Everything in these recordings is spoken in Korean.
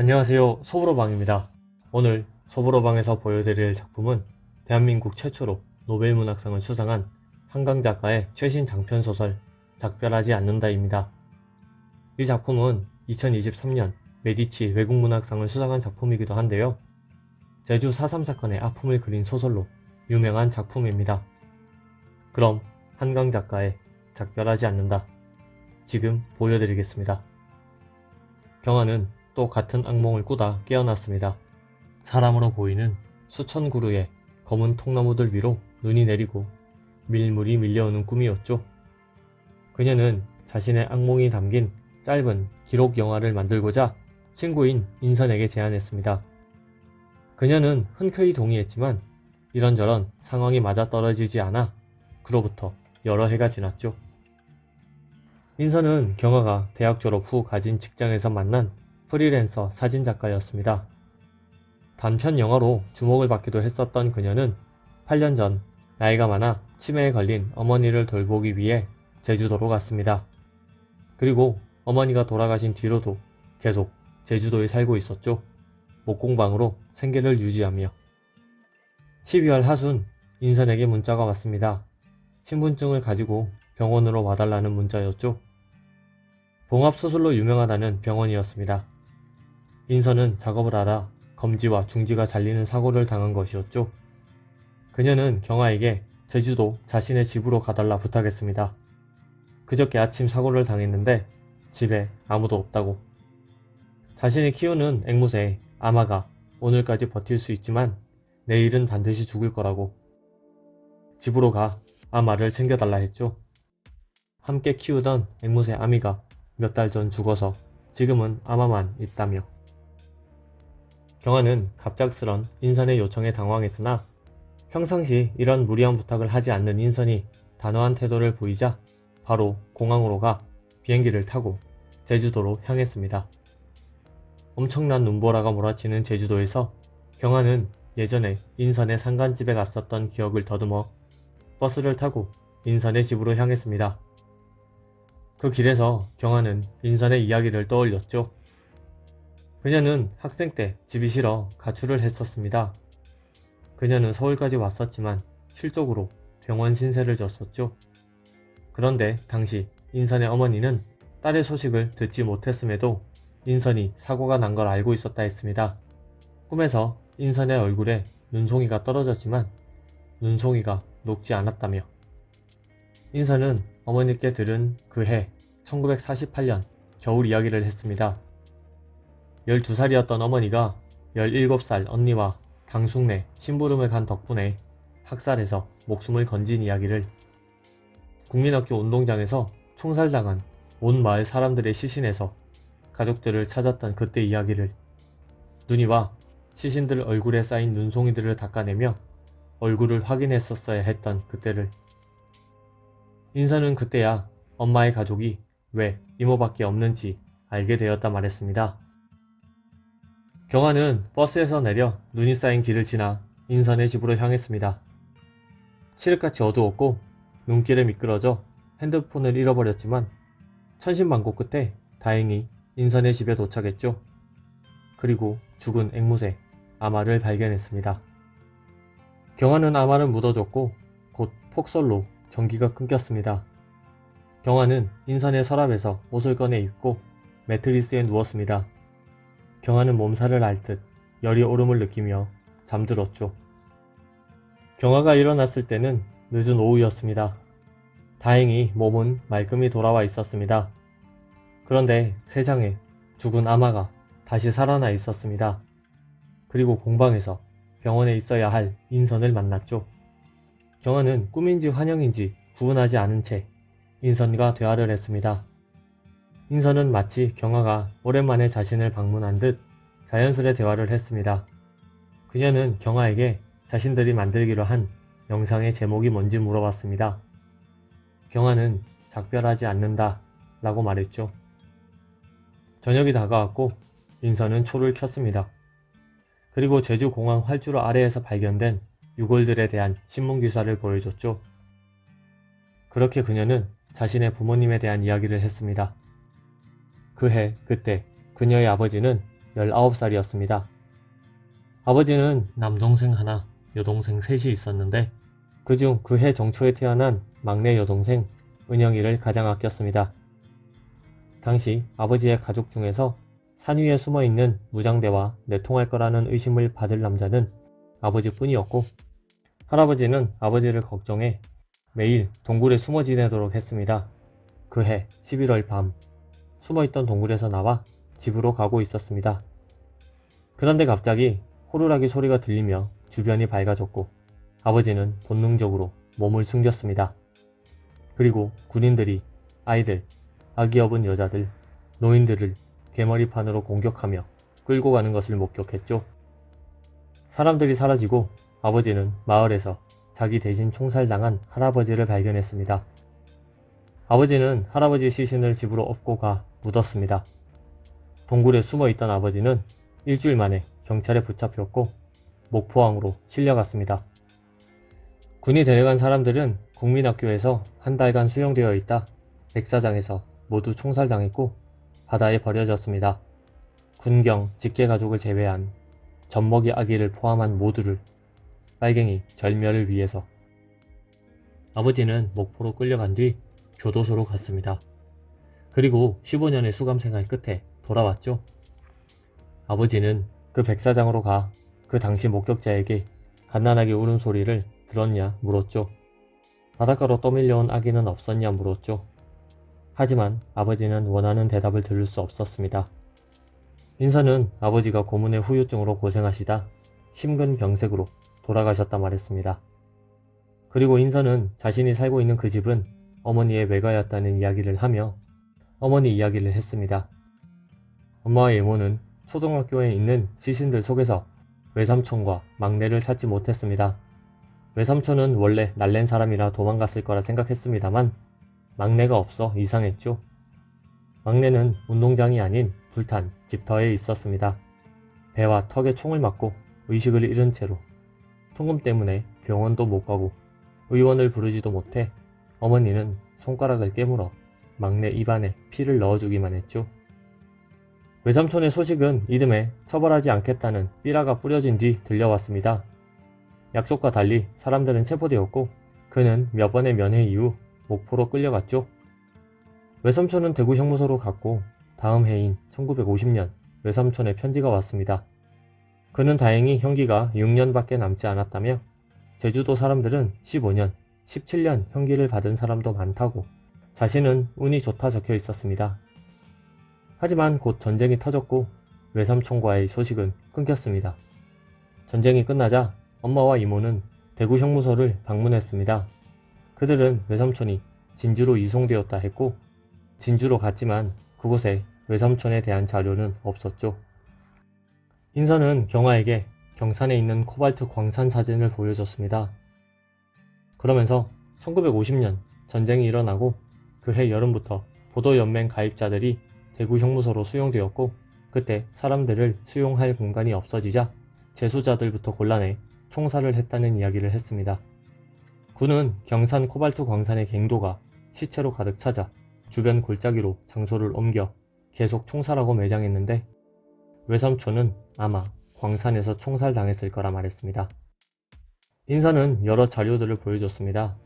안녕하세요. 소브로방입니다. 오늘 소브로방에서 보여드릴 작품은 대한민국 최초로 노벨문학상을 수상한 한강 작가의 최신 장편소설 작별하지 않는다입니다. 이 작품은 2023년 메디치 외국문학상을 수상한 작품이기도 한데요. 제주 4.3 사건의 아픔을 그린 소설로 유명한 작품입니다. 그럼 한강 작가의 작별하지 않는다 지금 보여드리겠습니다. 경아는 또 같은 악몽을 꾸다 깨어났습니다. 사람으로 보이는 수천 그루의 검은 통나무들 위로 눈이 내리고 밀물이 밀려오는 꿈이었죠. 그녀는 자신의 악몽이 담긴 짧은 기록 영화를 만들고자 친구인 인선에게 제안했습니다. 그녀는 흔쾌히 동의했지만 이런저런 상황이 맞아떨어지지 않아 그로부터 여러 해가 지났죠. 인선은 경아가 대학 졸업 후 가진 직장에서 만난 프리랜서 사진작가였습니다. 단편 영화로 주목을 받기도 했었던 그녀는 8년 전 나이가 많아 치매에 걸린 어머니를 돌보기 위해 제주도로 갔습니다. 그리고 어머니가 돌아가신 뒤로도 계속 제주도에 살고 있었죠. 목공방으로 생계를 유지하며. 12월 하순 인선에게 문자가 왔습니다. 신분증을 가지고 병원으로 와달라는 문자였죠. 봉합수술로 유명하다는 병원이었습니다. 인선은 작업을 하다 검지와 중지가 잘리는 사고를 당한 것이었죠. 그녀는 경아에게 제주도 자신의 집으로 가달라 부탁했습니다. 그저께 아침 사고를 당했는데 집에 아무도 없다고. 자신이 키우는 앵무새 아마가 오늘까지 버틸 수 있지만 내일은 반드시 죽을 거라고. 집으로 가 아마를 챙겨달라 했죠. 함께 키우던 앵무새 아미가 몇 달 전 죽어서 지금은 아마만 있다며. 경아는 갑작스런 인선의 요청에 당황했으나 평상시 이런 무리한 부탁을 하지 않는 인선이 단호한 태도를 보이자 바로 공항으로 가 비행기를 타고 제주도로 향했습니다. 엄청난 눈보라가 몰아치는 제주도에서 경아는 예전에 인선의 상간집에 갔었던 기억을 더듬어 버스를 타고 인선의 집으로 향했습니다. 그 길에서 경아는 인선의 이야기를 떠올렸죠. 그녀는 학생 때 집이 싫어 가출을 했었습니다. 그녀는 서울까지 왔었지만 실족으로 병원 신세를 졌었죠. 그런데 당시 인선의 어머니는 딸의 소식을 듣지 못했음에도 인선이 사고가 난 걸 알고 있었다 했습니다. 꿈에서 인선의 얼굴에 눈송이가 떨어졌지만 눈송이가 녹지 않았다며. 인선은 어머니께 들은 그해 1948년 겨울 이야기를 했습니다. 12살이었던 어머니가 17살 언니와 당숙내 심부름을 간 덕분에 학살해서 목숨을 건진 이야기를, 국민학교 운동장에서 총살당한 온 마을 사람들의 시신에서 가족들을 찾았던 그때 이야기를, 누니와 시신들 얼굴에 쌓인 눈송이들을 닦아내며 얼굴을 확인했었어야 했던 그때를. 인선은 그때야 엄마의 가족이 왜 이모밖에 없는지 알게 되었다 말했습니다. 경아는 버스에서 내려 눈이 쌓인 길을 지나 인선의 집으로 향했습니다. 칠흑같이 어두웠고 눈길에 미끄러져 핸드폰을 잃어버렸지만 천신만고 끝에 다행히 인선의 집에 도착했죠. 그리고 죽은 앵무새 아마를 발견했습니다. 경아는 아마를 묻어줬고 곧 폭설로 전기가 끊겼습니다. 경아는 인선의 서랍에서 옷을 꺼내 입고 매트리스에 누웠습니다. 경아는 몸살을 앓듯 열이 오름을 느끼며 잠들었죠. 경아가 일어났을 때는 늦은 오후였습니다. 다행히 몸은 말끔히 돌아와 있었습니다. 그런데 세상에 죽은 아마가 다시 살아나 있었습니다. 그리고 공방에서 병원에 있어야 할 인선을 만났죠. 경아는 꿈인지 환영인지 구분하지 않은 채 인선과 대화를 했습니다. 인선은 마치 경아가 오랜만에 자신을 방문한 듯 자연스레 대화를 했습니다. 그녀는 경아에게 자신들이 만들기로 한 영상의 제목이 뭔지 물어봤습니다. 경아는 작별하지 않는다 라고 말했죠. 저녁이 다가왔고 인선은 초를 켰습니다. 그리고 제주공항 활주로 아래에서 발견된 유골들에 대한 신문기사를 보여줬죠. 그렇게 그녀는 자신의 부모님에 대한 이야기를 했습니다. 그해 그때 그녀의 아버지는 19살이었습니다. 아버지는 남동생 하나, 여동생 셋이 있었는데 그중 그 해 정초에 태어난 막내 여동생 은영이를 가장 아꼈습니다. 당시 아버지의 가족 중에서 산 위에 숨어있는 무장대와 내통할 거라는 의심을 받을 남자는 아버지뿐이었고 할아버지는 아버지를 걱정해 매일 동굴에 숨어 지내도록 했습니다. 그해 11월 밤 숨어있던 동굴에서 나와 집으로 가고 있었습니다. 그런데 갑자기 호루라기 소리가 들리며 주변이 밝아졌고 아버지는 본능적으로 몸을 숨겼습니다. 그리고 군인들이 아이들, 아기 업은 여자들, 노인들을 개머리판으로 공격하며 끌고 가는 것을 목격했죠. 사람들이 사라지고 아버지는 마을에서 자기 대신 총살당한 할아버지를 발견했습니다. 아버지는 할아버지 시신을 집으로 업고 가 묻었습니다. 동굴에 숨어있던 아버지는 일주일 만에 경찰에 붙잡혔고 목포항으로 실려갔습니다. 군이 데려간 사람들은 국민학교에서 한 달간 수용되어 있다 백사장에서 모두 총살당했고 바다에 버려졌습니다. 군경, 직계가족을 제외한 젖먹이 아기를 포함한 모두를 빨갱이 절멸을 위해서. 아버지는 목포로 끌려간 뒤 교도소로 갔습니다. 그리고 15년의 수감생활 끝에 돌아왔죠. 아버지는 그 백사장으로 가 그 당시 목격자에게 갓난아기 울음소리를 들었냐 물었죠. 바닷가로 떠밀려온 아기는 없었냐 물었죠. 하지만 아버지는 원하는 대답을 들을 수 없었습니다. 인사는 아버지가 고문의 후유증으로 고생하시다 심근경색으로 돌아가셨다 말했습니다. 그리고 인사는 자신이 살고 있는 그 집은 어머니의 외가였다는 이야기를 하며 어머니 이야기를 했습니다. 엄마와 이모는 초등학교에 있는 시신들 속에서 외삼촌과 막내를 찾지 못했습니다. 외삼촌은 원래 날랜 사람이라 도망갔을 거라 생각했습니다만 막내가 없어 이상했죠. 막내는 운동장이 아닌 불탄 집터에 있었습니다. 배와 턱에 총을 맞고 의식을 잃은 채로 통금 때문에 병원도 못 가고 의원을 부르지도 못해 어머니는 손가락을 깨물어 막내 입안에 피를 넣어주기만 했죠. 외삼촌의 소식은 이듬해 처벌하지 않겠다는 삐라가 뿌려진 뒤 들려왔습니다. 약속과 달리 사람들은 체포되었고 그는 몇 번의 면회 이후 목포로 끌려갔죠. 외삼촌은 대구 형무소로 갔고 다음 해인 1950년 외삼촌의 편지가 왔습니다. 그는 다행히 형기가 6년밖에 남지 않았다며 제주도 사람들은 15년, 17년 형기를 받은 사람도 많다고 자신은 운이 좋다 적혀 있었습니다. 하지만 곧 전쟁이 터졌고 외삼촌과의 소식은 끊겼습니다. 전쟁이 끝나자 엄마와 이모는 대구 형무소를 방문했습니다. 그들은 외삼촌이 진주로 이송되었다 했고 진주로 갔지만 그곳에 외삼촌에 대한 자료는 없었죠. 인사는 경화에게 경산에 있는 코발트 광산 사진을 보여줬습니다. 그러면서 1950년 전쟁이 일어나고 그해 여름부터 보도연맹 가입자들이 대구 형무소로 수용되었고 그때 사람들을 수용할 공간이 없어지자 재수자들부터 곤란해 총살을 했다는 이야기를 했습니다. 군은 경산 코발트 광산의 갱도가 시체로 가득 차자 주변 골짜기로 장소를 옮겨 계속 총살하고 매장했는데 외삼촌은 아마 광산에서 총살당했을 거라 말했습니다. 인사는 여러 자료들을 보여줬습니다.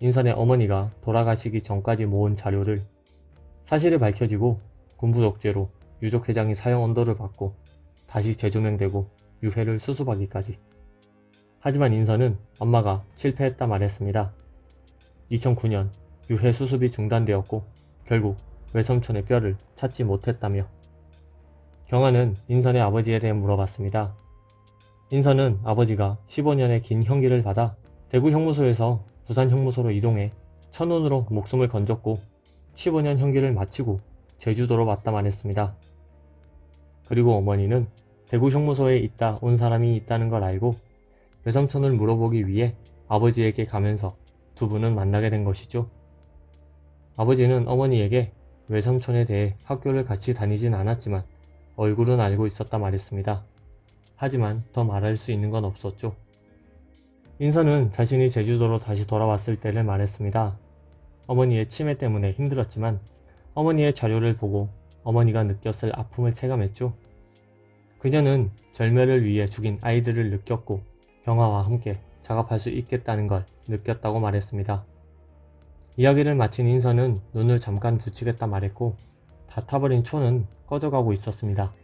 인선의 어머니가 돌아가시기 전까지 모은 자료를 사실이 밝혀지고 군부독재로 유족회장이 사형 언도를 받고 다시 재조명되고 유해를 수습하기까지. 하지만 인선은 엄마가 실패했다 말했습니다. 2009년 유해 수습이 중단되었고 결국 외삼촌의 뼈를 찾지 못했다며. 경화는 인선의 아버지에 대해 물어봤습니다. 인선은 아버지가 15년의 긴 형기를 받아 대구 형무소에서 부산 형무소로 이동해 천운으로 목숨을 건졌고 15년 형기를 마치고 제주도로 왔다 말했습니다. 그리고 어머니는 대구 형무소에 있다 온 사람이 있다는 걸 알고 외삼촌을 물어보기 위해 아버지에게 가면서 두 분은 만나게 된 것이죠. 아버지는 어머니에게 외삼촌에 대해 학교를 같이 다니진 않았지만 얼굴은 알고 있었다 말했습니다. 하지만 더 말할 수 있는 건 없었죠. 인선은 자신이 제주도로 다시 돌아왔을 때를 말했습니다. 어머니의 치매 때문에 힘들었지만 어머니의 자료를 보고 어머니가 느꼈을 아픔을 체감했죠. 그녀는 절멸을 위해 죽인 아이들을 느꼈고 경화와 함께 작업할 수 있겠다는 걸 느꼈다고 말했습니다. 이야기를 마친 인선은 눈을 잠깐 붙이겠다 말했고 다 타버린 초는 꺼져가고 있었습니다.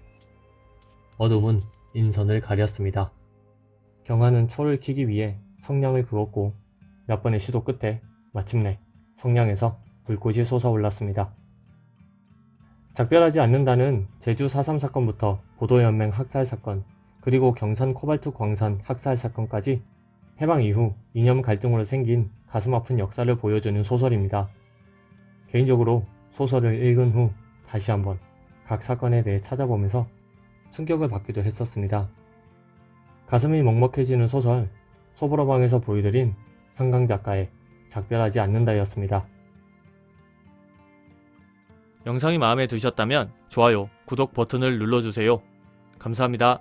어둠은 인선을 가렸습니다. 경화는 초를 켜기 위해 성냥을 그었고 몇 번의 시도 끝에 마침내 성냥에서 불꽃이 솟아올랐습니다. 작별하지 않는다는 제주 4.3 사건부터 보도연맹 학살 사건, 그리고 경산 코발트 광산 학살 사건까지 해방 이후 이념 갈등으로 생긴 가슴 아픈 역사를 보여주는 소설입니다. 개인적으로 소설을 읽은 후 다시 한번 각 사건에 대해 찾아보면서 충격을 받기도 했었습니다. 가슴이 먹먹해지는 소설 소보로방에서 보여드린 현강 작가의 작별하지 않는다였습니다. 영상이 마음에 드셨다면 좋아요, 구독 버튼을 눌러주세요. 감사합니다.